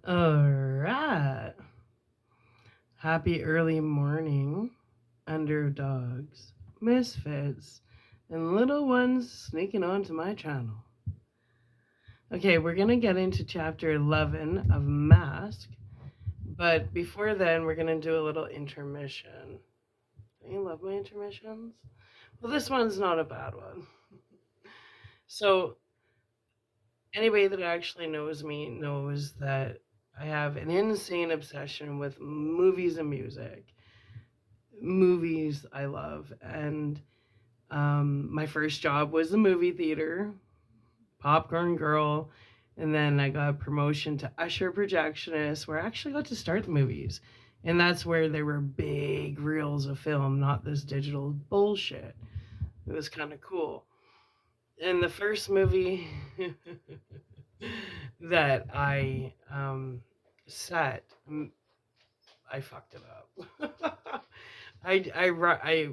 All right. Happy early morning, underdogs, misfits, and little ones sneaking onto my channel. Okay, we're going to get into chapter 11 of Mask, but before then, we're going to do a little intermission. Don't you love my intermissions? Well, this one's not a bad one. So, anybody that actually knows me knows that I have an insane obsession with movies and music. Movies I love. And my first job was the movie theater, popcorn girl. And then I got a promotion to usher projectionist, where I actually got to start the movies. And that's where there were big reels of film, not this digital bullshit. It was kind of cool. And the first movie that I set, I fucked it up. I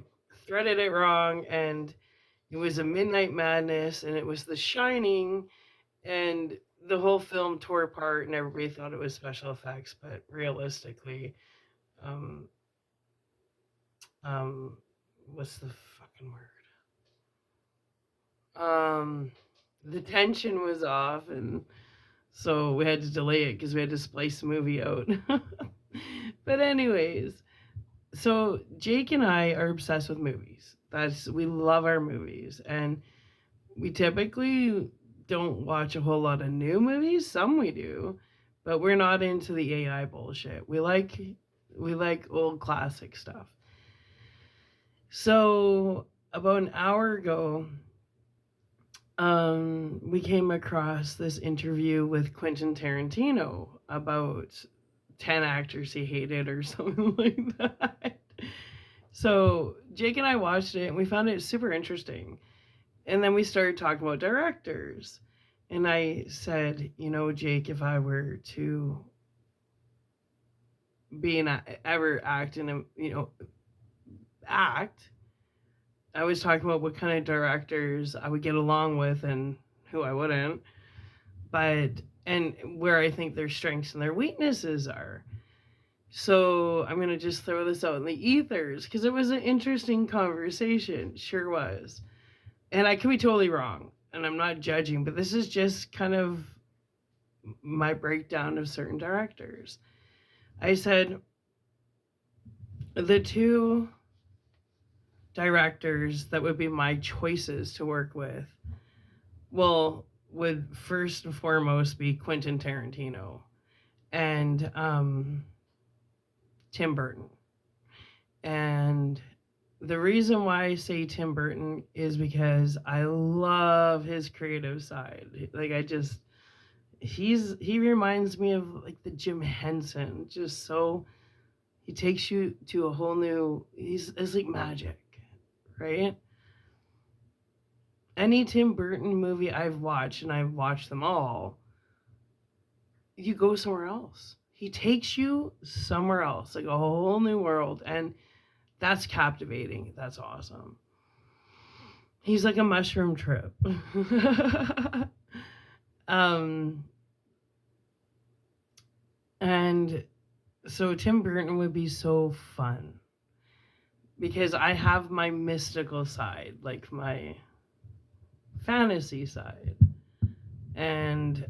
threaded it wrong, and it was a Midnight Madness, and it was The Shining, and the whole film tore apart, and everybody thought it was special effects, but realistically, um, um, what's the fucking word? The tension was off, and so we had to delay it because we had to splice the movie out. But anyways, so Jake and I are obsessed with movies. We love our movies, and we typically don't watch a whole lot of new movies. Some we do, but we're not into the AI bullshit. We like old classic stuff. So about an hour ago, we came across this interview with Quentin Tarantino about 10 actors he hated or something like that. So Jake and I watched it and we found it super interesting. And then we started talking about directors. And I said, Jake, if I were to ever act in act, I was talking about what kind of directors I would get along with and who I wouldn't, but and where I think their strengths and their weaknesses are. So I'm gonna just throw this out in the ethers because it was an interesting conversation. Sure was. And I could be totally wrong, and I'm not judging, but this is just kind of my breakdown of certain directors. I said the two directors that would be my choices to work with, well, would first and foremost be Quentin Tarantino and Tim Burton. And the reason why I say Tim Burton is because I love his creative side. Like he reminds me of like the Jim Henson, just so he takes you to a whole new. It's like magic, right? Any Tim Burton movie I've watched, and I've watched them all, you go somewhere else. He takes you somewhere else, like a whole new world, and that's captivating. That's awesome. He's like a mushroom trip. um, and so Tim Burton would be so fun because I have my mystical side, like my fantasy side, and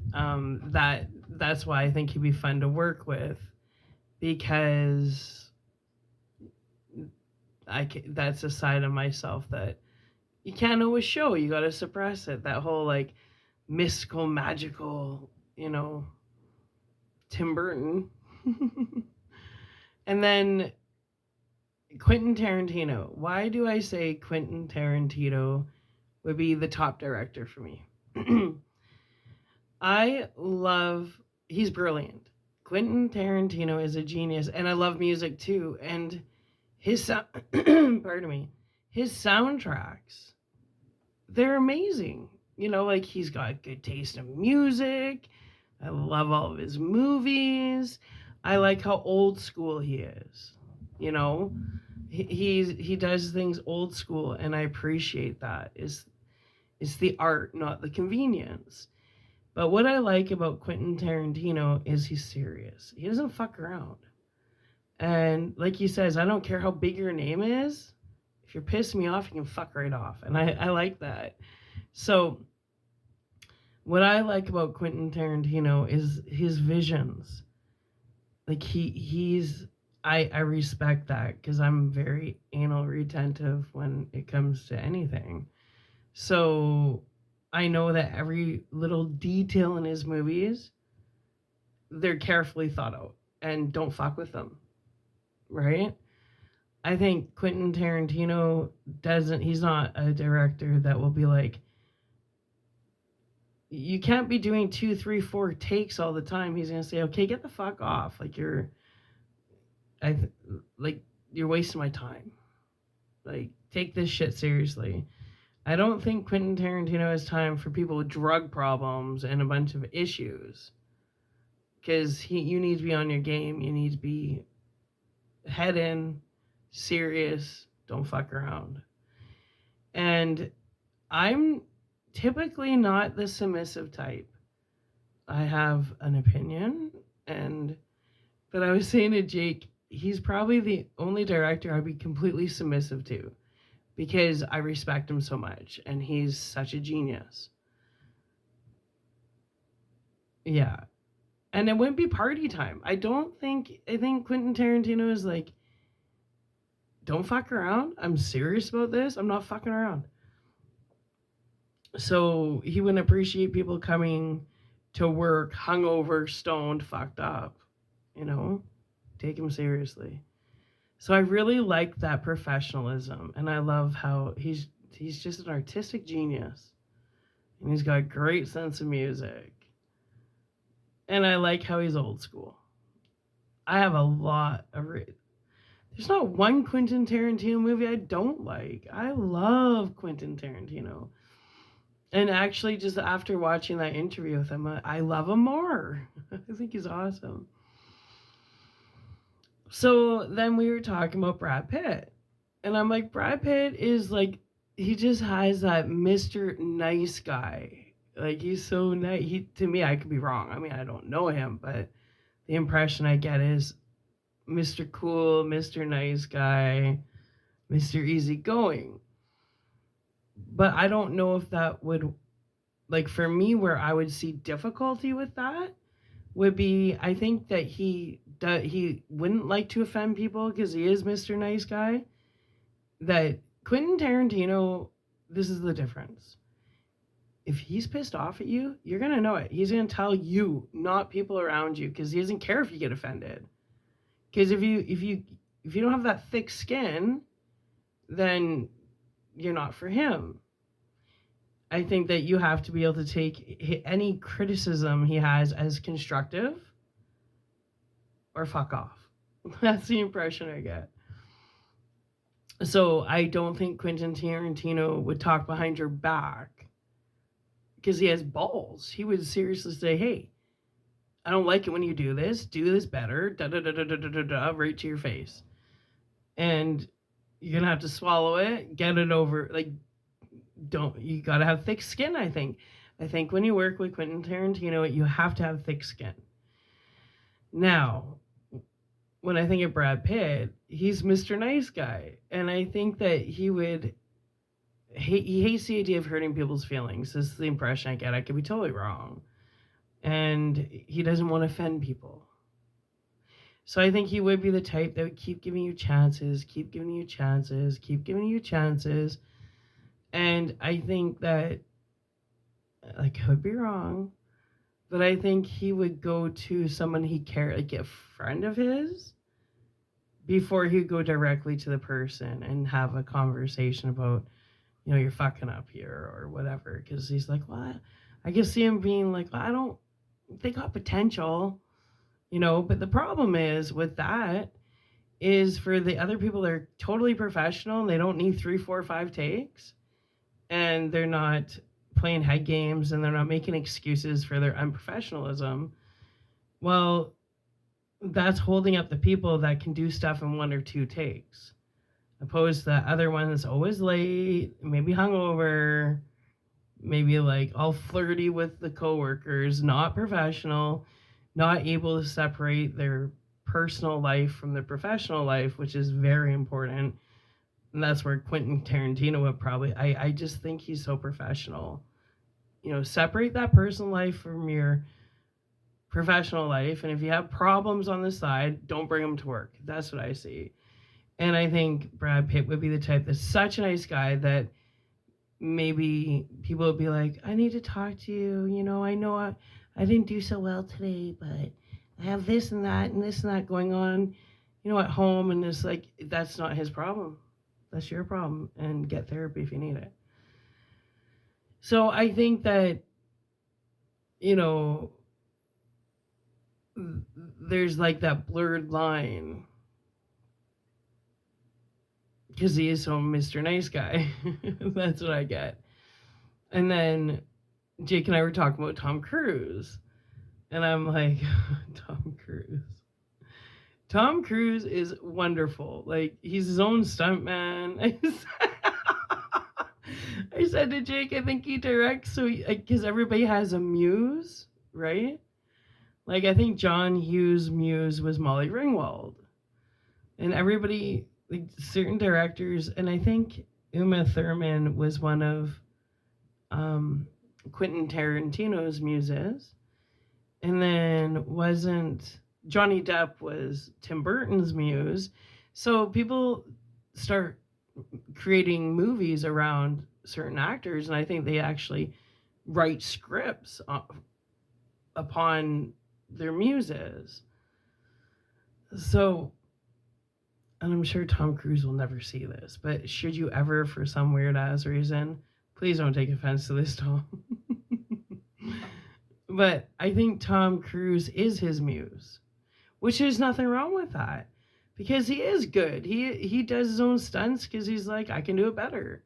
that's why I think he'd be fun to work with because that's a side of myself that you can't always show. You got to suppress it. That whole like mystical, magical, Tim Burton. And then Quentin Tarantino. Why do I say Quentin Tarantino would be the top director for me? He's brilliant. Quentin Tarantino is a genius, and I love music too. And pardon me, his soundtracks, they're amazing. Like he's got good taste in music. I love all of his movies. I like how old school he is. You know, he does things old school, and I appreciate that. It's the art, not the convenience. But what I like about Quentin Tarantino is he's serious. He doesn't fuck around. And like he says, I don't care how big your name is. If you're pissing me off, you can fuck right off. And I like that. So what I like about Quentin Tarantino is his visions. Like I respect that because I'm very anal retentive when it comes to anything. So I know that every little detail in his movies, they're carefully thought out and don't fuck with them, right? I think Quentin Tarantino he's not a director that will be like, you can't be doing 2, 3, 4 takes all the time. He's gonna say, okay, get the fuck off. Like you're wasting my time. Like, take this shit seriously. I don't think Quentin Tarantino has time for people with drug problems and a bunch of issues. Because you need to be on your game. You need to be head in, serious, don't fuck around. And I'm typically not the submissive type. I have an opinion, but I was saying to Jake, he's probably the only director I'd be completely submissive to because I respect him so much and he's such a genius. Yeah. And it wouldn't be party time. I think Quentin Tarantino is like, don't fuck around. I'm serious about this. I'm not fucking around. So he wouldn't appreciate people coming to work hungover, stoned, fucked up. You know, take him seriously. So I really like that professionalism, and I love how he's just an artistic genius, and he's got a great sense of music. And I like how he's old school. I have a lot of there's not one Quentin Tarantino movie I don't like. I love Quentin Tarantino. And actually, just after watching that interview with him, I love him more. I think he's awesome. So then we were talking about Brad Pitt. And I'm like, Brad Pitt is like, he just has that Mr. Nice Guy. Like, he's so nice. To me, I could be wrong. I mean, I don't know him, but the impression I get is Mr. Cool, Mr. Nice Guy, Mr. Easygoing. But I don't know if that would, like, for me, where I would see difficulty with that would be, I think that he wouldn't like to offend people because he is Mr. Nice Guy. That Quentin Tarantino, this is the difference. If he's pissed off at you, you're going to know it. He's going to tell you, not people around you, because he doesn't care if you get offended. Because if you don't have that thick skin, then you're not for him. I think that you have to be able to take any criticism he has as constructive or fuck off. That's the impression I get. So I don't think Quentin Tarantino would talk behind your back because he has balls. He would seriously say, hey, I don't like it when you do this better, right to your face. And you're going to have to swallow it, get it over, like, you got to have thick skin, I think. I think when you work with Quentin Tarantino, you have to have thick skin. Now, when I think of Brad Pitt, he's Mr. Nice Guy. And I think that he hates the idea of hurting people's feelings. This is the impression I get. I could be totally wrong. And he doesn't want to offend people. So I think he would be the type that would keep giving you chances, keep giving you chances, keep giving you chances. And I think that, I could be wrong, but I think he would go to someone he cared, like a friend of his, before he'd go directly to the person and have a conversation about, you're fucking up here or whatever. Because he's like, well, I can see him being like, well, they got potential, But the problem is with that is for the other people that are totally professional and they don't need 3, 4, 5 takes. And they're not playing head games and they're not making excuses for their unprofessionalism. Well, that's holding up the people that can do stuff in 1 or 2 takes. Opposed to the other one that's always late, maybe hungover, maybe like all flirty with the coworkers, not professional, not able to separate their personal life from their professional life, which is very important. And that's where Quentin Tarantino would probably, I just think he's so professional. Separate that personal life from your professional life. And if you have problems on the side, don't bring them to work. That's what I see. And I think Brad Pitt would be the type that's such a nice guy that maybe people would be like, I need to talk to you. I know I didn't do so well today, but I have this and that and this and that going on, at home. And it's like, that's not his problem. That's your problem. And get therapy if you need it. So I think that, there's like that blurred line because he is so Mr. Nice Guy. That's what I get. And then Jake and I were talking about Tom Cruise. And I'm like, Tom Cruise. Tom Cruise is wonderful. Like, he's his own stuntman. I said to Jake, I think he directs because everybody has a muse, right? Like, I think John Hughes' muse was Molly Ringwald. And everybody, like certain directors, and I think Uma Thurman was one of Quentin Tarantino's muses. And then wasn't Johnny Depp was Tim Burton's muse. So people start creating movies around certain actors, and I think they actually write scripts upon their muses. So, and I'm sure Tom Cruise will never see this, but should you ever, for some weird ass reason, please don't take offense to this, Tom. But I think Tom Cruise is his muse, which there's nothing wrong with that, because he is good. He does his own stunts because he's like, I can do it better.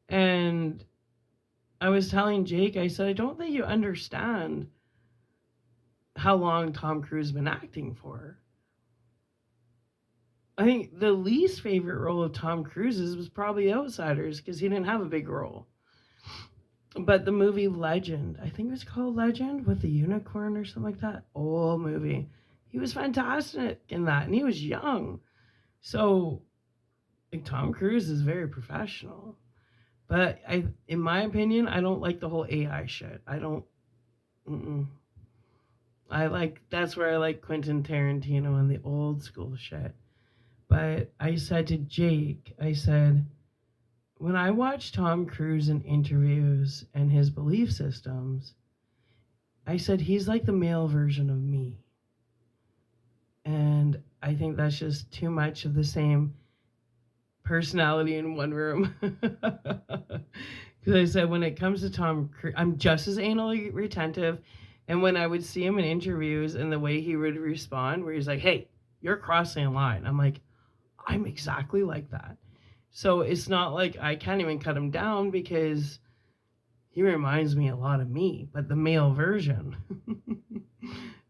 And I was telling Jake, I said, I don't think you understand how long Tom Cruise has been acting for. I think the least favorite role of Tom Cruise's was probably Outsiders because he didn't have a big role. But the movie Legend, I think it was called Legend with the unicorn or something like that. Old movie. He was fantastic in that, and he was young. So, like, Tom Cruise is very professional. But in my opinion, I don't like the whole AI shit. I don't. That's where I like Quentin Tarantino and the old school shit. But I said to Jake, I said, when I watch Tom Cruise in interviews and his belief systems, I said, he's like the male version of me. And I think that's just too much of the same personality in one room. Because I said, when it comes to Tom Cruise, I'm just as anally retentive. And when I would see him in interviews and the way he would respond, where he's like, hey, you're crossing a line. I'm like, I'm exactly like that. So it's not like I can't even cut him down because he reminds me a lot of me, but the male version.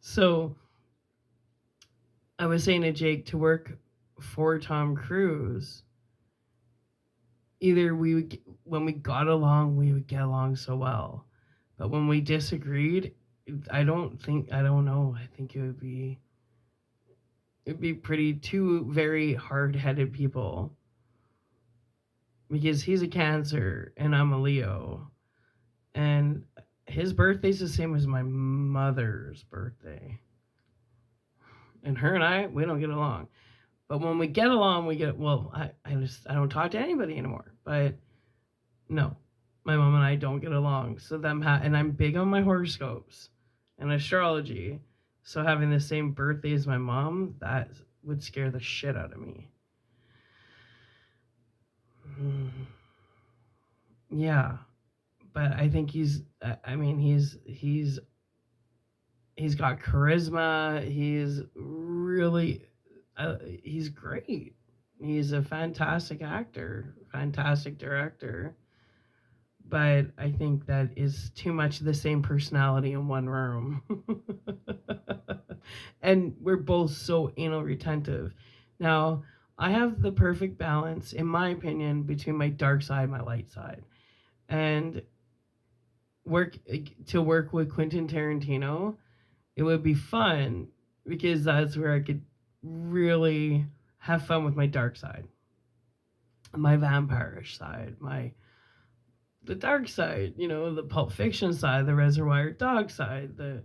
So I was saying to Jake, to work for Tom Cruise, either when we got along, we would get along so well. But when we disagreed, I don't know. I think it'd be pretty two very hard-headed people. Because he's a Cancer and I'm a Leo. And his birthday's the same as my mother's birthday. And her and I, we don't get along. But when we get along, I don't talk to anybody anymore. But no, my mom and I don't get along. So and I'm big on my horoscopes and astrology. So having the same birthday as my mom, that would scare the shit out of me. Yeah, but I think he's got charisma. He's really, he's great. He's a fantastic actor, fantastic director. But I think that is too much of the same personality in one room. And we're both so anal retentive. Now, I have the perfect balance, in my opinion, between my dark side and my light side. And work with Quentin Tarantino, it would be fun because that's where I could really have fun with my dark side, my vampirish side, the dark side, the Pulp Fiction side, the Reservoir Dog side, the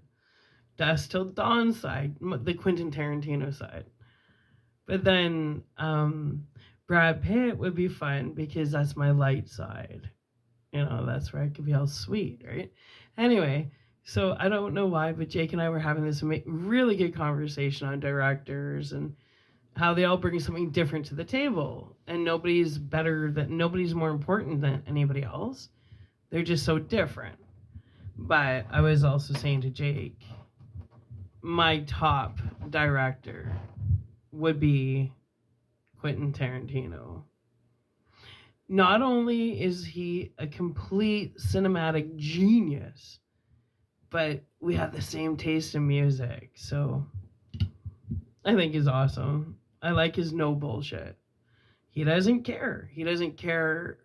Dusk Till Dawn side, the Quentin Tarantino side. But then Brad Pitt would be fun because that's my light side. That's where I could be all sweet, right? Anyway, so I don't know why, but Jake and I were having this really good conversation on directors and how they all bring something different to the table, and nobody's more important than anybody else. They're just so different. But I was also saying to Jake, my top director would be Quentin Tarantino. Not only is he a complete cinematic genius, but we have the same taste in music. So I think he's awesome. I like his no bullshit. He doesn't care. He doesn't care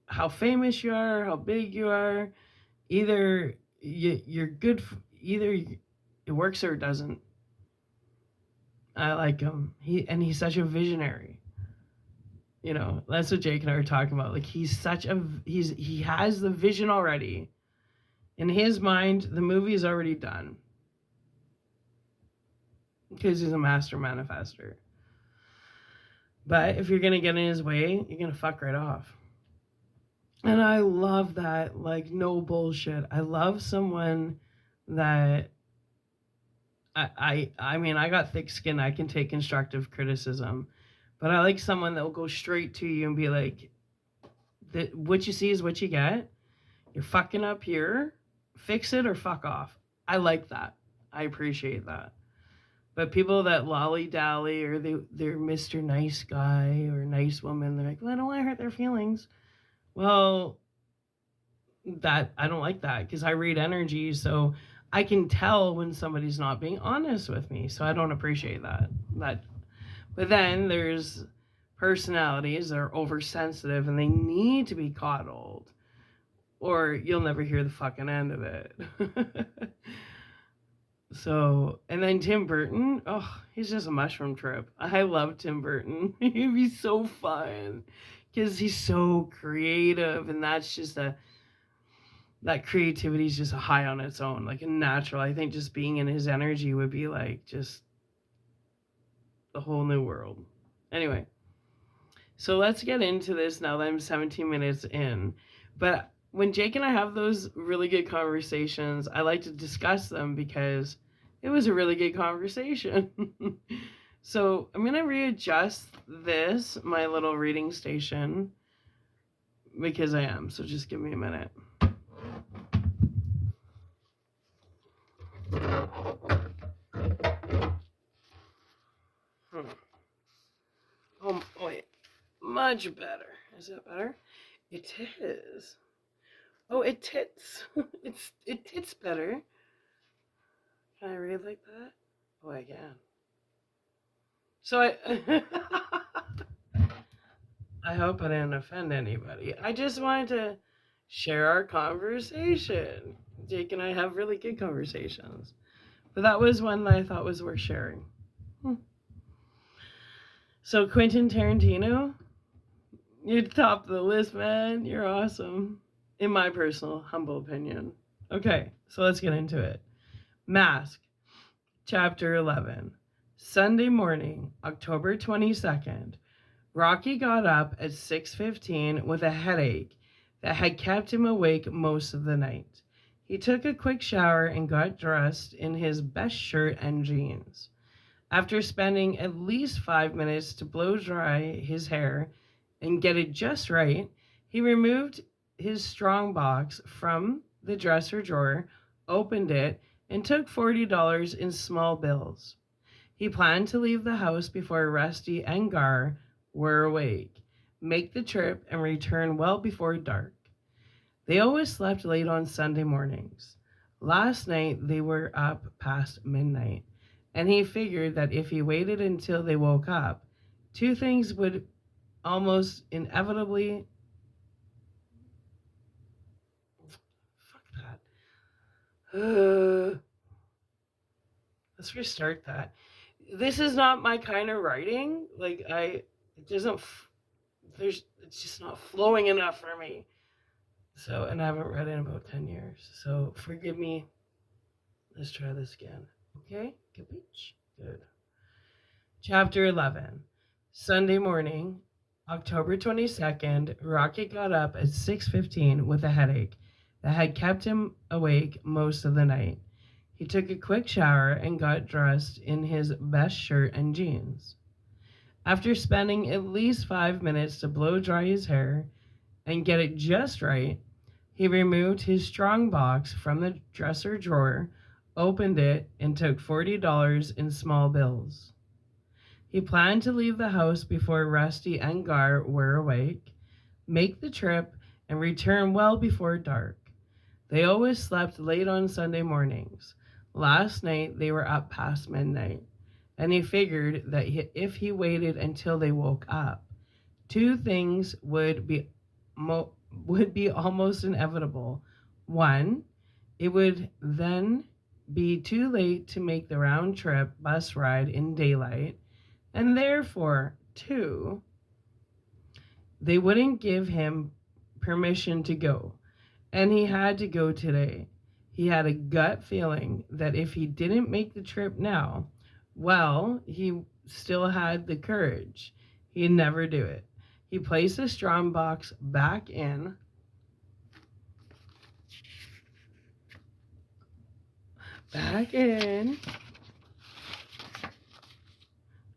how famous you are, how big you are. Either you're good, either it works or it doesn't. I like him. He's such a visionary. That's what Jake and I were talking about. Like he has the vision already. In his mind, the movie is already done. Because he's a master manifester. But if you're gonna get in his way, you're gonna fuck right off. And I love that, like, no bullshit. I love someone that I mean, I got thick skin. I can take constructive criticism, but I like someone that will go straight to you and be like, what you see is what you get. You're fucking up here. Fix it or fuck off. I like that. I appreciate that. But people that lolly-dally or they're Mr. Nice Guy or nice woman, they're like, well, I don't want to hurt their feelings. Well, that I don't like that because I read energy, so I can tell when somebody's not being honest with me. So I don't appreciate that. But then there's personalities that are oversensitive and they need to be coddled, or you'll never hear the fucking end of it. So, and then Tim Burton, oh, he's just a mushroom trip. I love Tim Burton. He'd be so fun because he's so creative, and that's just that creativity is just a high on its own, like a natural. I think just being in his energy would be like just a whole new world. Anyway, so let's get into this now that I'm 17 minutes in. But when Jake and I have those really good conversations, I like to discuss them because it was a really good conversation. So I'm going to readjust my little reading station, because I am. So just give me a minute. Oh, wait. Much better. Is that better? It is. Oh, it tits. It tits better. Can I read like that? Oh, I can. So I hope I didn't offend anybody. I just wanted to share our conversation. Jake and I have really good conversations. But that was one that I thought was worth sharing. So Quentin Tarantino, you're top of the list, man. You're awesome. In my personal, humble opinion. Okay, so let's get into it. Mask, Chapter 11. Sunday morning, October 22nd. Rocky got up at 6:15 with a headache that had kept him awake most of the night. He took a quick shower and got dressed in his best shirt and jeans. After spending at least 5 minutes to blow dry his hair and get it just right, he removed his strong box from the dresser drawer, opened it, and took $40 in small bills. He planned to leave the house before Rusty and Gar were awake, make the trip, and return well before dark. They always slept late on Sunday mornings. Last night they were up past midnight, and he figured that if he waited until they woke up, two things would almost inevitably Let's restart that. This is not my kind of writing. Like it doesn't. It's just not flowing enough for me. So, and I haven't read in about 10 years. So forgive me. Let's try this again. Okay, capiche? Good. Chapter 11. Sunday morning, October 22nd, Rocket got up at 6:15 with a headache that had kept him awake most of the night. He took a quick shower and got dressed in his best shirt and jeans. After spending at least 5 minutes to blow dry his hair and get it just right, he removed his strong box from the dresser drawer, opened it, and took $40 in small bills. He planned to leave the house before Rusty and Gar were awake, make the trip, and return well before dark. They always slept late on Sunday mornings. Last night they were up past midnight, and he figured that if he waited until they woke up, two things would be almost inevitable. One, it would then be too late to make the round trip bus ride in daylight, and therefore, two, they wouldn't give him permission to go, and he had to go today. He had a gut feeling that if he didn't make the trip now, well, he still had the courage. He'd never do it. He placed the strong box back in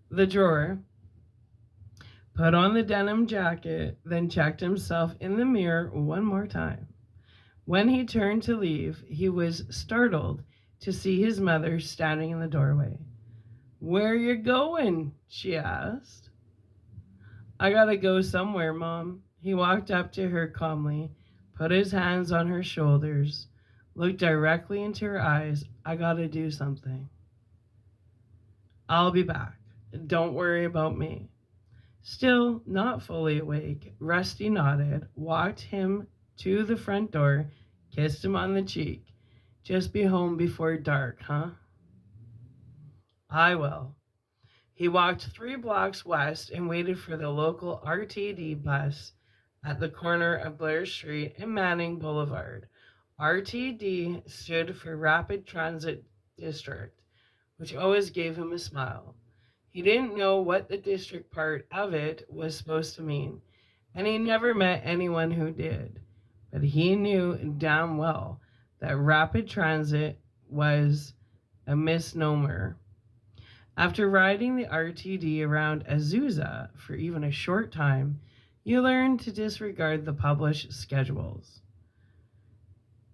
the drawer, put on the denim jacket, then checked himself in the mirror one more time. When he turned to leave, he was startled to see his mother standing in the doorway. "Where you going?" she asked. "I gotta go somewhere, Mom." He walked up to her calmly, put his hands on her shoulders, looked directly into her eyes. "I gotta do something. I'll be back. Don't worry about me." Still not fully awake, Rusty nodded, walked him to the front door, kissed him on the cheek. "Just be home before dark, huh?" "I will." He walked 3 blocks west and waited for the local RTD bus at the corner of Blair Street and Manning Boulevard. RTD stood for Rapid Transit District, which always gave him a smile. He didn't know what the district part of it was supposed to mean, and he never met anyone who did. But he knew damn well that rapid transit was a misnomer. After riding the RTD around Azusa for even a short time, you learn to disregard the published schedules.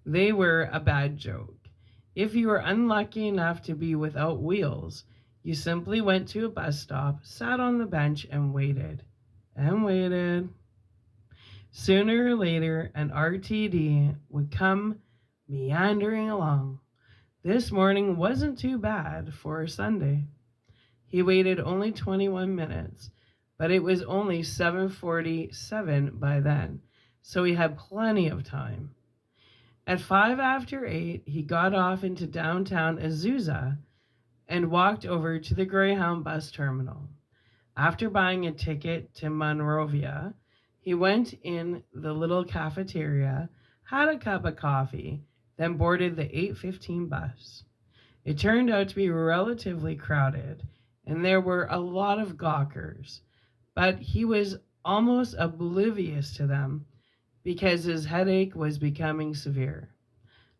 They were a bad joke. If you were unlucky enough to be without wheels, you simply went to a bus stop, sat on the bench, and waited. And waited. Sooner or later, an RTD would come meandering along. This morning wasn't too bad for a Sunday. He waited only 21 minutes, but it was only 7:47 by then, so he had plenty of time. At 8:05, he got off into downtown Azusa and walked over to the Greyhound bus terminal. After buying a ticket to Monrovia, he went in the little cafeteria, had a cup of coffee, then boarded the 8:15 bus. It turned out to be relatively crowded, and there were a lot of gawkers, but he was almost oblivious to them because his headache was becoming severe.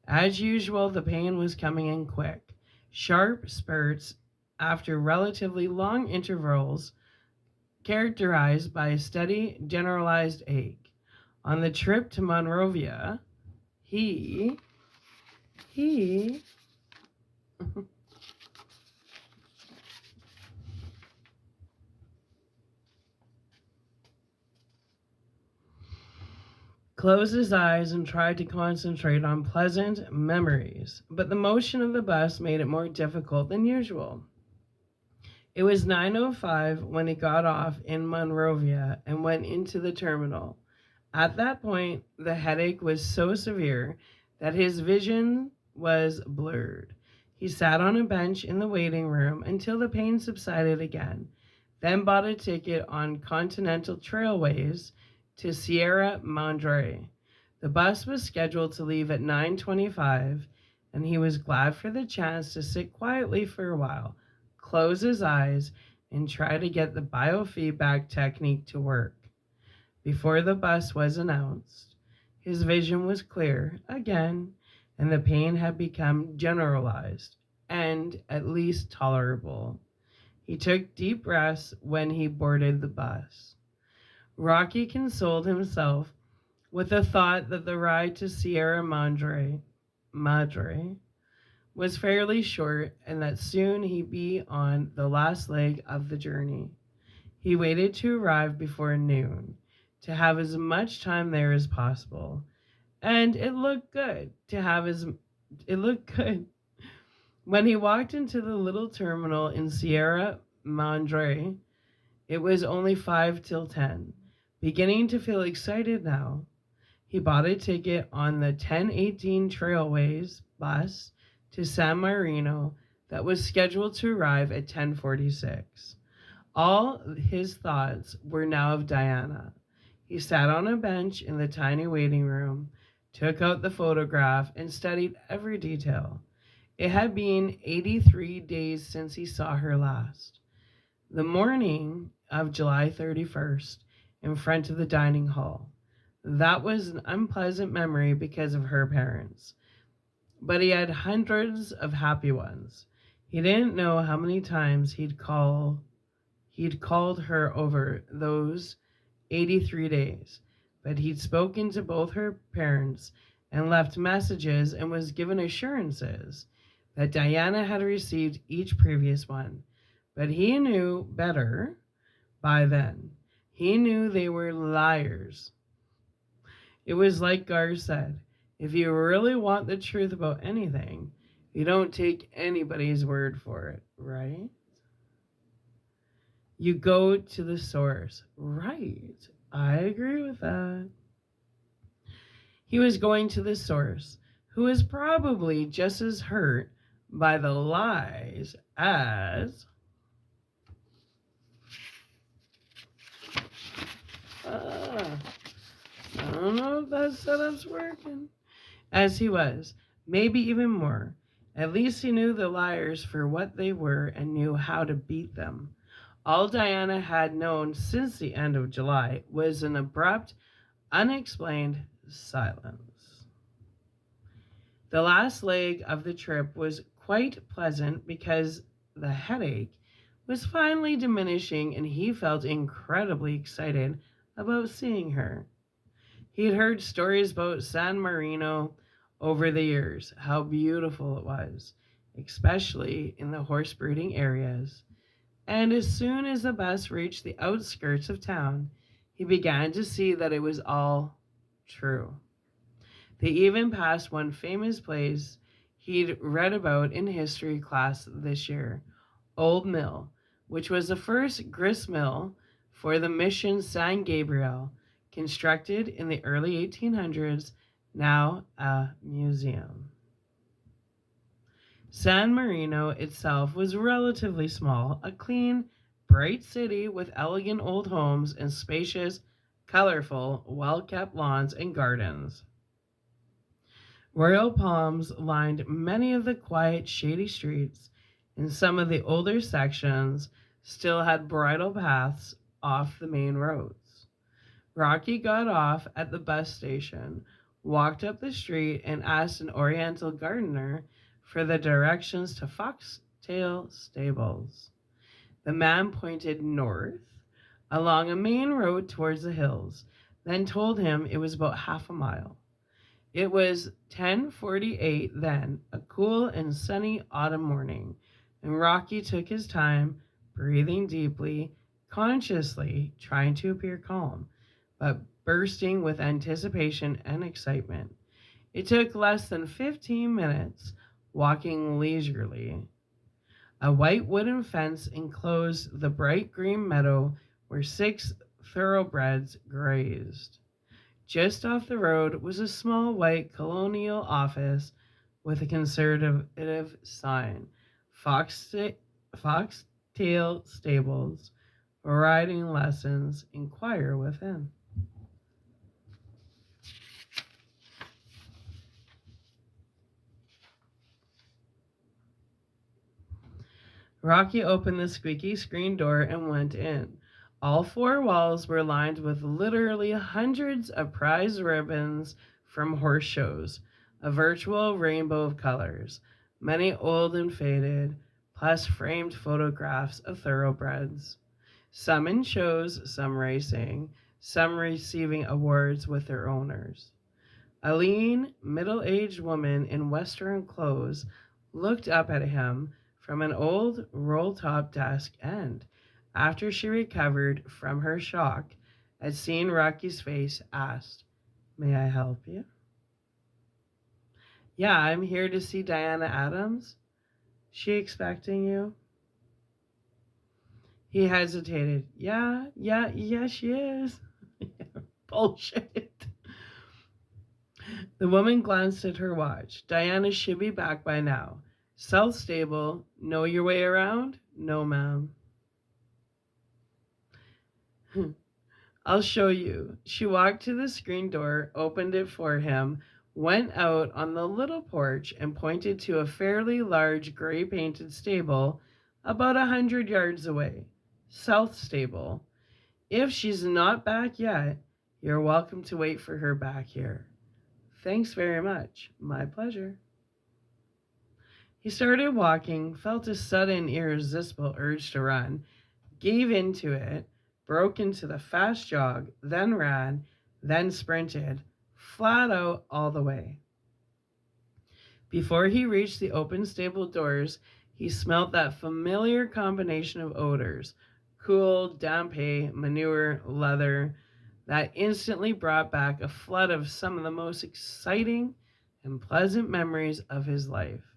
As usual, the pain was coming in quick, sharp spurts after relatively long intervals characterized by a steady, generalized ache. On the trip to Monrovia, he closed his eyes and tried to concentrate on pleasant memories, but the motion of the bus made it more difficult than usual. It was 9:05 when he got off in Monrovia and went into the terminal. At that point, the headache was so severe that his vision was blurred. He sat on a bench in the waiting room until the pain subsided again, then bought a ticket on Continental Trailways to Sierra Madre. The bus was scheduled to leave at 9:25, and he was glad for the chance to sit quietly for a while, close his eyes, and try to get the biofeedback technique to work. Before the bus was announced, his vision was clear again, and the pain had become generalized and at least tolerable. He took deep breaths when he boarded the bus. Rocky consoled himself with the thought that the ride to Sierra Madre was fairly short and that soon he'd be on the last leg of the journey. He waited to arrive before noon to have as much time there as possible, and it looked good when he walked into the little terminal in Sierra Madre. It was only 5 till 10. Beginning to feel excited now, he bought a ticket on the 1018 Trailways bus to San Marino that was scheduled to arrive at 10:46. All his thoughts were now of Diana. He sat on a bench in the tiny waiting room, took out the photograph, and studied every detail. It had been 83 days since he saw her last. The morning of July 31st, in front of the dining hall. That was an unpleasant memory because of her parents. But he had hundreds of happy ones. He didn't know how many times he'd called her over those 83 days, but he'd spoken to both her parents and left messages and was given assurances that Diana had received each previous one. But he knew better by then. He knew they were liars. It was like Gar said, if you really want the truth about anything, you don't take anybody's word for it, right? You go to the source. Right. I agree with that. He was going to the source, who was probably just as hurt by the lies as I don't know if that setup's working. As he was, maybe even more. At least he knew the liars for what they were and knew how to beat them. All Diana had known since the end of July was an abrupt, unexplained silence. The last leg of the trip was quite pleasant because the headache was finally diminishing and he felt incredibly excited about seeing her. He'd heard stories about San Marino over the years, how beautiful it was, especially in the horse breeding areas. And as soon as the bus reached the outskirts of town, he began to see that it was all true. They even passed one famous place he'd read about in history class this year, Old Mill, which was the first grist mill for the Mission San Gabriel, constructed in the early 1800s, now a museum. San Marino itself was relatively small, a clean, bright city with elegant old homes and spacious, colorful, well-kept lawns and gardens. Royal palms lined many of the quiet, shady streets, and some of the older sections still had bridle paths off the main roads. Rocky got off at the bus station, walked up the street, and asked an Oriental gardener for the directions to Foxtail Stables. The man pointed north along a main road towards the hills, then told him it was about half a mile. It was 10:48 then, a cool and sunny autumn morning, and Rocky took his time, breathing deeply, consciously trying to appear calm, but bursting with anticipation and excitement. It took less than 15 minutes, walking leisurely. A white wooden fence enclosed the bright green meadow where 6 thoroughbreds grazed. Just off the road was a small white colonial office with a conservative sign. Foxtail Stables, riding lessons, inquire within. Rocky opened the squeaky screen door and went in. All four walls were lined with literally hundreds of prize ribbons from horse shows, a virtual rainbow of colors, many old and faded, plus framed photographs of thoroughbreds. Some in shows, some racing, some receiving awards with their owners. A lean, middle-aged woman in Western clothes looked up at him from an old roll-top desk and, after she recovered from her shock at seeing Rocky's face, asked, "May I help you?" "Yeah, I'm here to see Diana Adams. She expecting you?" He hesitated. Yeah, she is." Bullshit. The woman glanced at her watch. "Diana should be back by now. South Stable, know your way around?" "No, ma'am." "I'll show you." She walked to the screen door, opened it for him, went out on the little porch, and pointed to a fairly large gray painted stable about 100 yards away. "South Stable. If she's not back yet, you're welcome to wait for her back here." "Thanks very much." "My pleasure." He started walking, felt a sudden irresistible urge to run, gave into it, broke into the fast jog, then ran, then sprinted, flat out all the way. Before he reached the open stable doors, he smelt that familiar combination of odors: cool, damp hay, manure, leather, that instantly brought back a flood of some of the most exciting and pleasant memories of his life.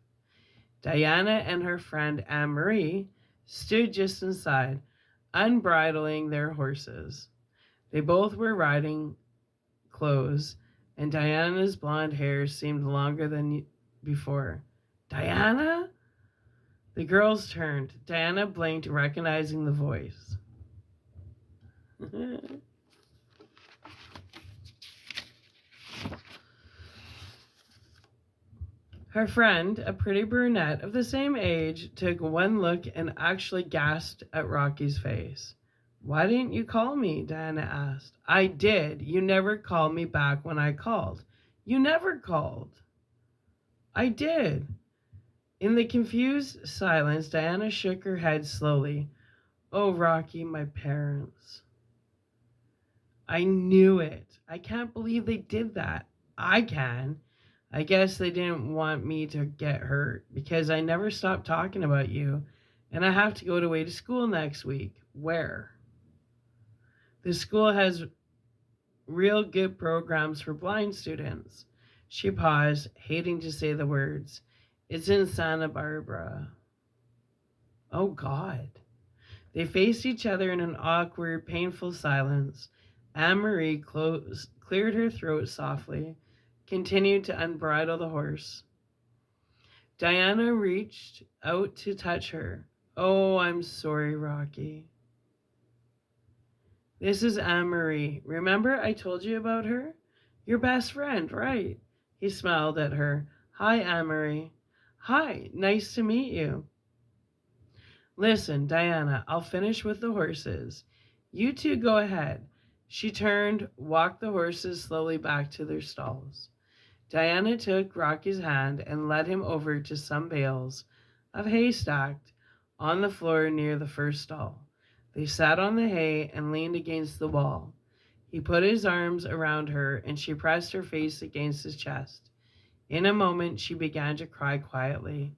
Diana and her friend Anne Marie stood just inside, unbridling their horses. They both were riding clothes, and Diana's blonde hair seemed longer than before. "Diana?" The girls turned. Diana blinked, recognizing the voice. Her friend, a pretty brunette of the same age, took one look and actually gasped at Rocky's face. "Why didn't you call me?" Diana asked. "I did. You never called me back when I called." "You never called." "I did." In the confused silence, Diana shook her head slowly. "Oh, Rocky, my parents." "I knew it. I can't believe they did that." "I can. I guess they didn't want me to get hurt because I never stopped talking about you, and I have to go away to school next week." "Where?" "The school has real good programs for blind students." She paused, hating to say the words. "It's in Santa Barbara." "Oh, God." They faced each other in an awkward, painful silence. Anne Marie cleared her throat softly, continued to unbridle the horse. Diana reached out to touch her. "Oh, I'm sorry, Rocky." "This is Anne Marie. Remember I told you about her? Your best friend, right?" He smiled at her. "Hi, Anne Marie." "Hi, nice to meet you." "Listen, Diana, I'll finish with the horses. You two go ahead." She turned, walked the horses slowly back to their stalls. Diana took Rocky's hand and led him over to some bales of hay stacked on the floor near the first stall. They sat on the hay and leaned against the wall. He put his arms around her and she pressed her face against his chest. In a moment, she began to cry quietly.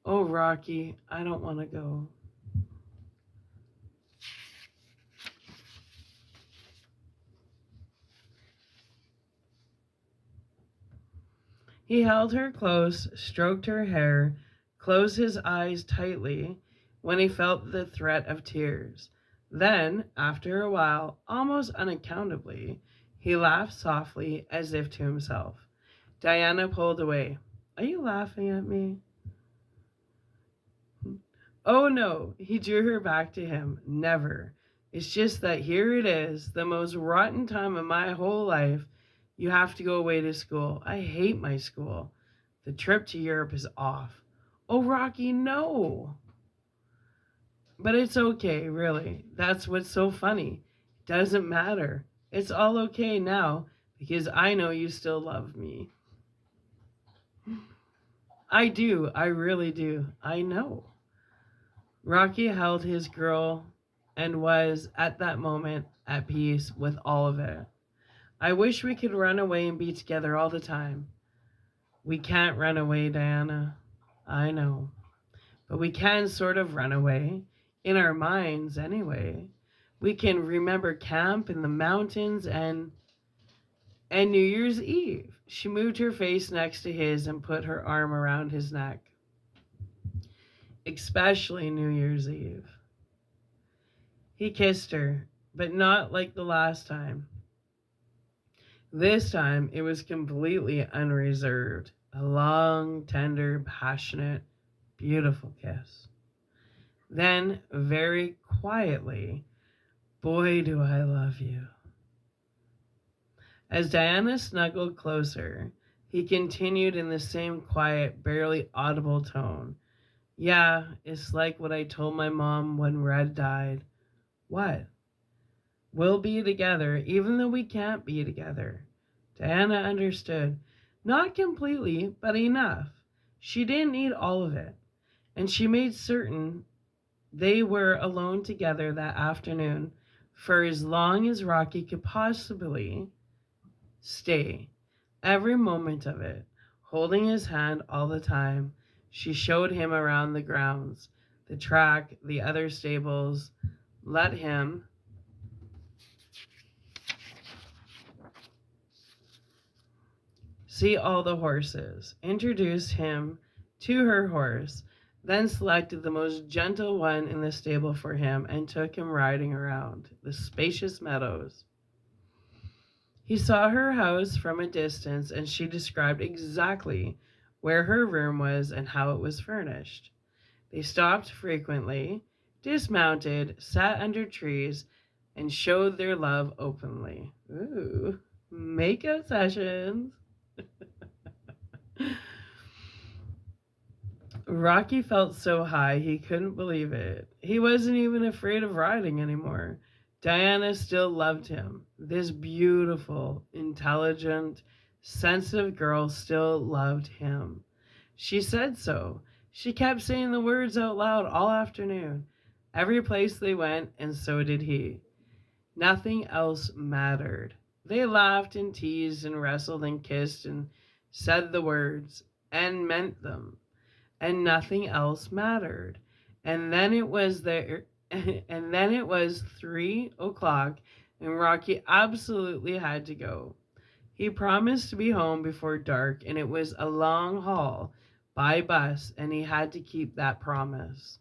"Oh, Rocky, I don't want to go." He held her close, stroked her hair, closed his eyes tightly when he felt the threat of tears. Then, after a while, almost unaccountably, he laughed softly as if to himself. Diana pulled away. Are you laughing at me? Oh no, he drew her back to him. Never. It's just that here it is, the most rotten time of my whole life. You have to go away to school. I hate my school. The trip to Europe is off. Oh, Rocky, no. But it's okay, really. That's what's so funny. Doesn't matter. It's all okay now because I know you still love me. I do. I really do. I know. Rocky held his girl and was, at that moment, at peace with all of it. I wish we could run away and be together all the time. We can't run away, Diana. I know. But we can sort of run away. In our minds, anyway. We can remember camp in the mountains and New Year's Eve. She moved her face next to his and put her arm around his neck. Especially New Year's Eve. He kissed her, but not like the last time. This time it was completely unreserved. A long, tender, passionate, beautiful kiss. Then, very quietly, boy, do I love you. As Diana snuggled closer, he continued in the same quiet, barely audible tone. Yeah, it's like what I told my mom when Red died. What? We'll be together, even though we can't be together. Diana understood. Not completely, but enough. She didn't need all of it. And she made certain they were alone together that afternoon for as long as Rocky could possibly stay. Every moment of it, holding his hand all the time, she showed him around the grounds, the track, the other stables, let him see all the horses, introduced him to her horse, then selected the most gentle one in the stable for him and took him riding around the spacious meadows. He saw her house from a distance and she described exactly where her room was and how it was furnished. They stopped frequently, dismounted, sat under trees, and showed their love openly. Ooh, makeout sessions. Rocky felt so high he couldn't believe it. He wasn't even afraid of riding anymore. Diana still loved him. This beautiful, intelligent, sensitive girl still loved him. She said so. She kept saying the words out loud all afternoon. Every place they went, and so did he. Nothing else mattered. They laughed and teased and wrestled and kissed and said the words and meant them, and nothing else mattered. And then it was there, and then it was 3 o'clock, and Rocky absolutely had to go. He promised to be home before dark, and it was a long haul by bus, and he had to keep that promise.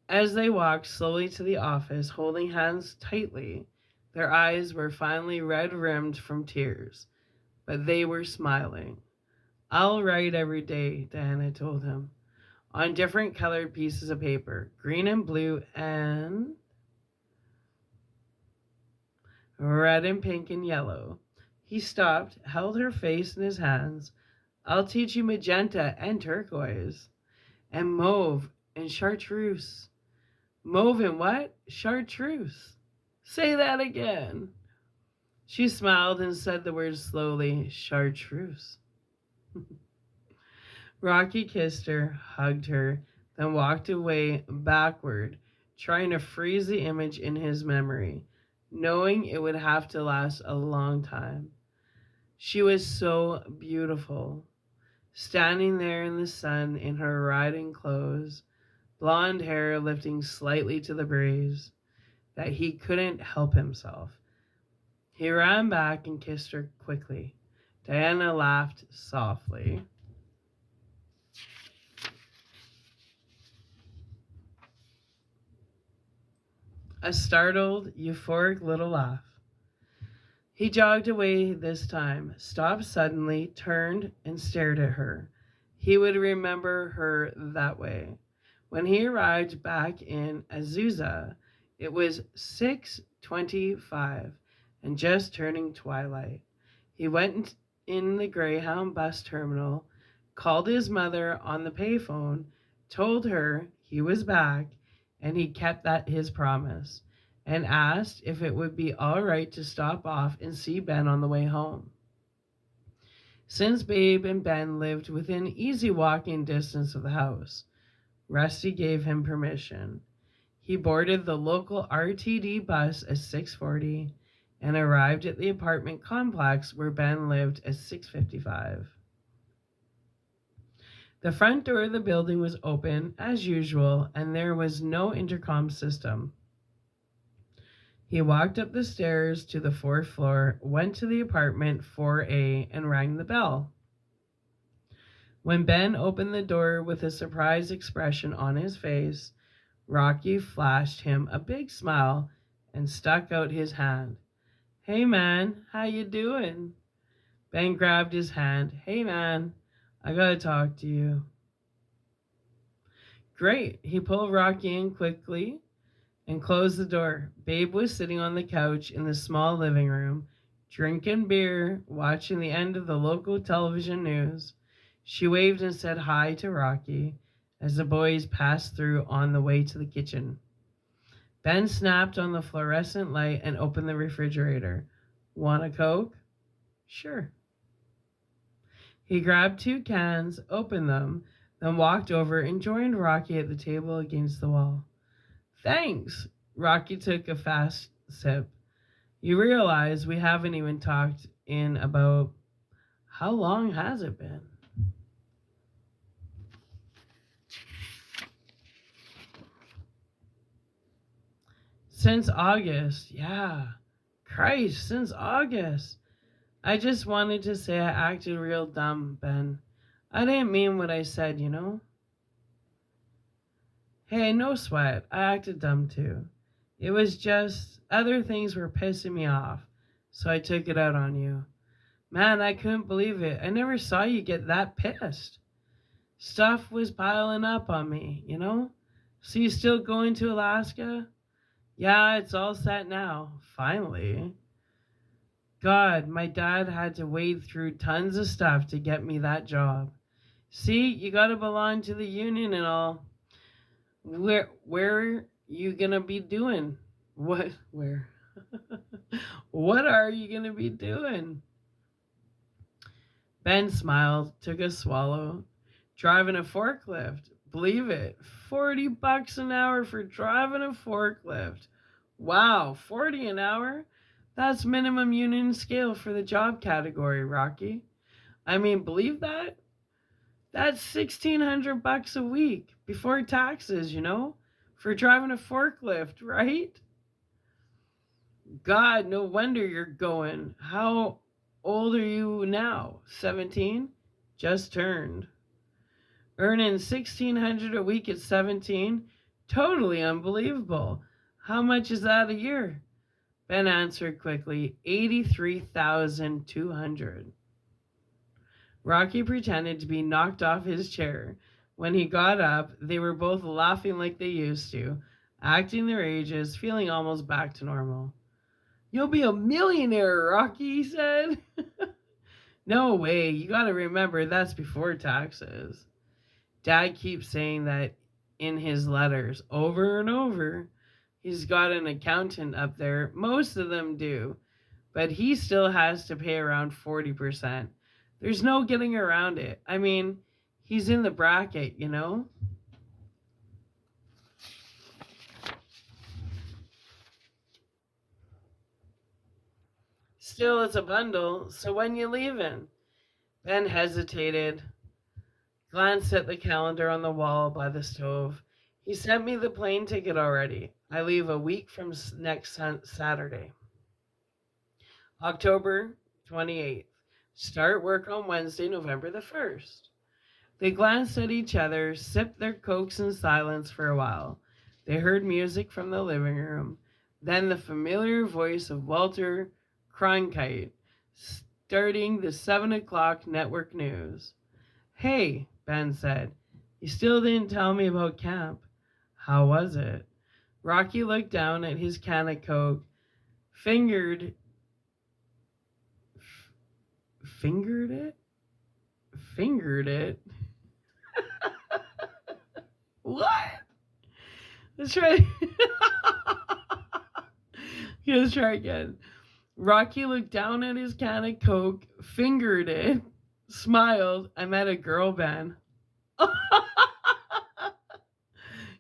As they walked slowly to the office, holding hands tightly, their eyes were finally red rimmed from tears, but they were smiling. I'll write every day, Diana told him, on different colored pieces of paper, green and blue and red and pink and yellow. He stopped, held her face in his hands. I'll teach you magenta and turquoise, and mauve and chartreuse. Mauve and what? Chartreuse. Say that again. She smiled and said the word slowly, chartreuse. Rocky kissed her, hugged her, then walked away backward, trying to freeze the image in his memory, knowing it would have to last a long time. She was so beautiful, standing there in the sun in her riding clothes, blonde hair lifting slightly to the breeze, that he couldn't help himself. He ran back and kissed her quickly. Diana laughed softly. A startled, euphoric little laugh. He jogged away this time, stopped suddenly, turned, and stared at her. He would remember her that way. When he arrived back in Azusa, it was 6:25 and just turning twilight. He went in the Greyhound bus terminal, called his mother on the payphone, told her he was back, and he kept that his promise, and asked if it would be all right to stop off and see Ben on the way home. Since Babe and Ben lived within easy walking distance of the house, Rusty gave him permission. He boarded the local RTD bus at 6:40 and arrived at the apartment complex where Ben lived at 6:55. The front door of the building was open, as usual, and there was no intercom system. He walked up the stairs to the fourth floor, went to the apartment 4A, and rang the bell. When Ben opened the door with a surprised expression on his face, Rocky flashed him a big smile and stuck out his hand. "Hey man, how you doing?" Ben grabbed his hand. "Hey man, I gotta talk to you." "Great." He pulled Rocky in quickly and closed the door. Babe was sitting on the couch in the small living room, drinking beer, watching the end of the local television news. She waved and said hi to Rocky as the boys passed through on the way to the kitchen. Ben snapped on the fluorescent light and opened the refrigerator. "Want a Coke?" "Sure." He grabbed 2 cans, opened them, then walked over and joined Rocky at the table against the wall. "Thanks." Rocky took a fast sip. "You realize we haven't even talked in about... How long has it been?" "Since August." "Yeah. Christ, since August." "I just wanted to say I acted real dumb, Ben. I didn't mean what I said, you know." "Hey, no sweat. I acted dumb too. It was just other things were pissing me off, so I took it out on you. Man, I couldn't believe it. I never saw you get that pissed. Stuff was piling up on me, you know? So you still going to Alaska?" "Yeah, it's all set now. Finally." "God, my dad had to wade through tons of stuff to get me that job. See, you gotta belong to the union and all. Where you gonna be doing? What where? What are you gonna be doing?" Ben smiled, took a swallow. "Driving a forklift. Believe it. $40 an hour for driving a forklift. Wow, 40 an hour? That's minimum union scale for the job category, Rocky. I mean, believe that? That's $1,600 a week before taxes, you know, for driving a forklift, right?" "God, no wonder you're going. How old are you now? 17? Just turned. Earning 1,600 a week at 17? Totally unbelievable. How much is that a year?" Ben answered quickly, 83,200. Rocky pretended to be knocked off his chair. When he got up, they were both laughing like they used to, acting their ages, feeling almost back to normal. "You'll be a millionaire, Rocky," he said. "No way, you gotta remember that's before taxes." Dad keeps saying that in his letters over and over. He's got an accountant up there. Most of them do, but he still has to pay around 40%. There's no getting around it. I mean, he's in the bracket, you know? Still, it's a bundle, so when you leaving? Ben hesitated, glanced at the calendar on the wall by the stove. "He sent me the plane ticket already. I leave a week from next Saturday. October 28th. Start work on Wednesday, November the 1st. They glanced at each other, sipped their cokes in silence for a while. They heard music from the living room, then the familiar voice of Walter Cronkite, starting the 7 o'clock network news. Hey, Ben said, you still didn't tell me about camp. How was it? Rocky looked down at his can of Coke, fingered it? Fingered it? What? Let's try. Let's try again. Rocky looked down at his can of Coke, fingered it, smiled. I met a girl, Ben.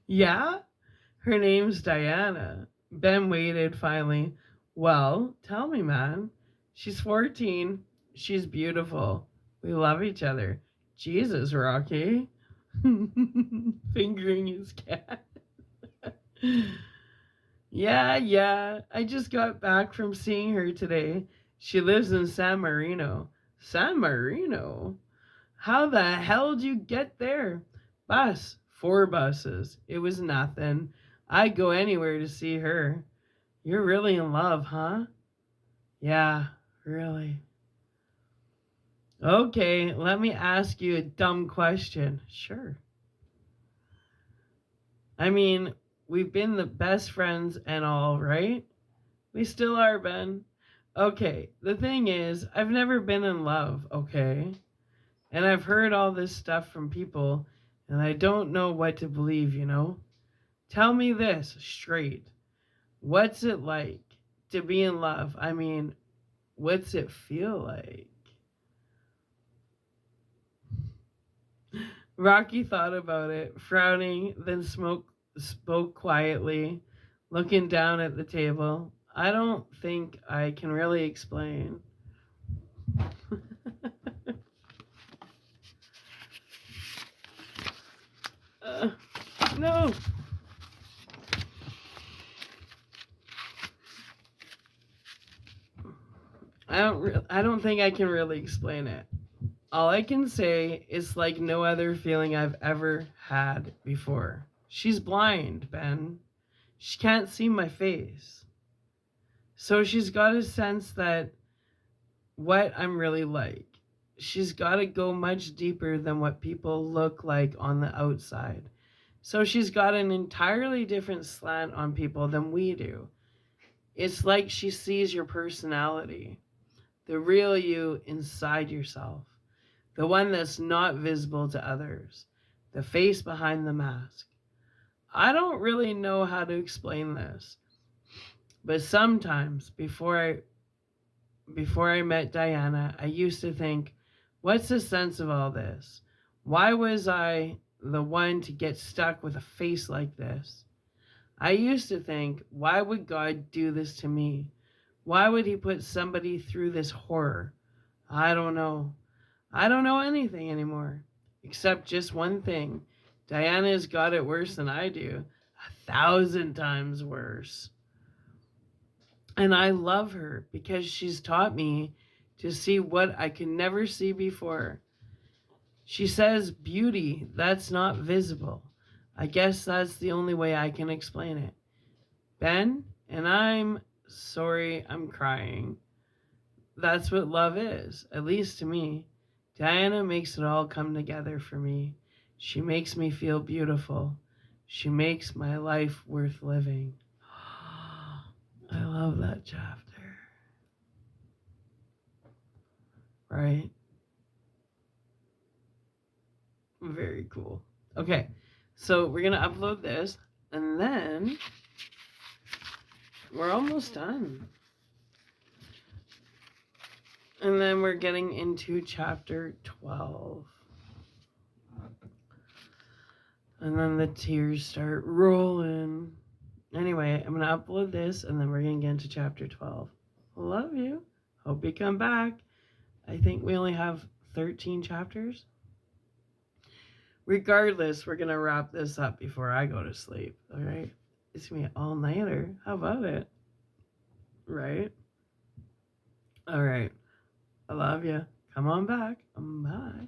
Yeah? Her name's Diana. Ben waited finally. Well, tell me, man. She's 14. She's beautiful. We love each other. Jesus, Rocky. Fingering his cat. Yeah. I just got back from seeing her today. She lives in San Marino. San Marino? How the hell did you get there? Bus. 4 buses. It was nothing. I'd go anywhere to see her. You're really in love, huh? Yeah, really. Okay, let me ask you a dumb question. Sure. I mean, we've been the best friends and all, right? We still are, Ben. Okay, the thing is, I've never been in love, okay? And I've heard all this stuff from people, and I don't know what to believe, you know? Tell me this straight. What's it like to be in love? I mean, what's it feel like? Rocky thought about it, frowning, then spoke quietly, looking down at the table. I don't think I can really explain. No. I don't think I can really explain it. All I can say is like no other feeling I've ever had before. She's blind, Ben. She can't see my face. So she's got a sense that what I'm really like. She's got to go much deeper than what people look like on the outside. So she's got an entirely different slant on people than we do. It's like she sees your personality, the real you inside yourself, the one that's not visible to others, the face behind the mask. I don't really know how to explain this, but sometimes before I met Diana, I used to think, what's the sense of all this? Why was I the one to get stuck with a face like this? I used to think, why would God do this to me? Why would he put somebody through this horror? I don't know. I don't know anything anymore, except just one thing. Diana's got it worse than I do, 1,000 times worse. And I love her because she's taught me to see what I could never see before. She says beauty, that's not visible. I guess that's the only way I can explain it. Ben, and I'm sorry I'm crying. That's what love is, at least to me. Diana makes it all come together for me. She makes me feel beautiful. She makes my life worth living. I love that chapter. Right? Very cool. Okay, so we're going to upload this, and then we're almost done. And then we're getting into chapter 12. And then the tears start rolling. Anyway, I'm going to upload this, and then we're going to get into chapter 12. Love you. Hope you come back. I think we only have 13 chapters. Regardless, we're going to wrap this up before I go to sleep. All right? It's going to be an all-nighter. How about it? Right? All right. I love you. Come on back. Bye.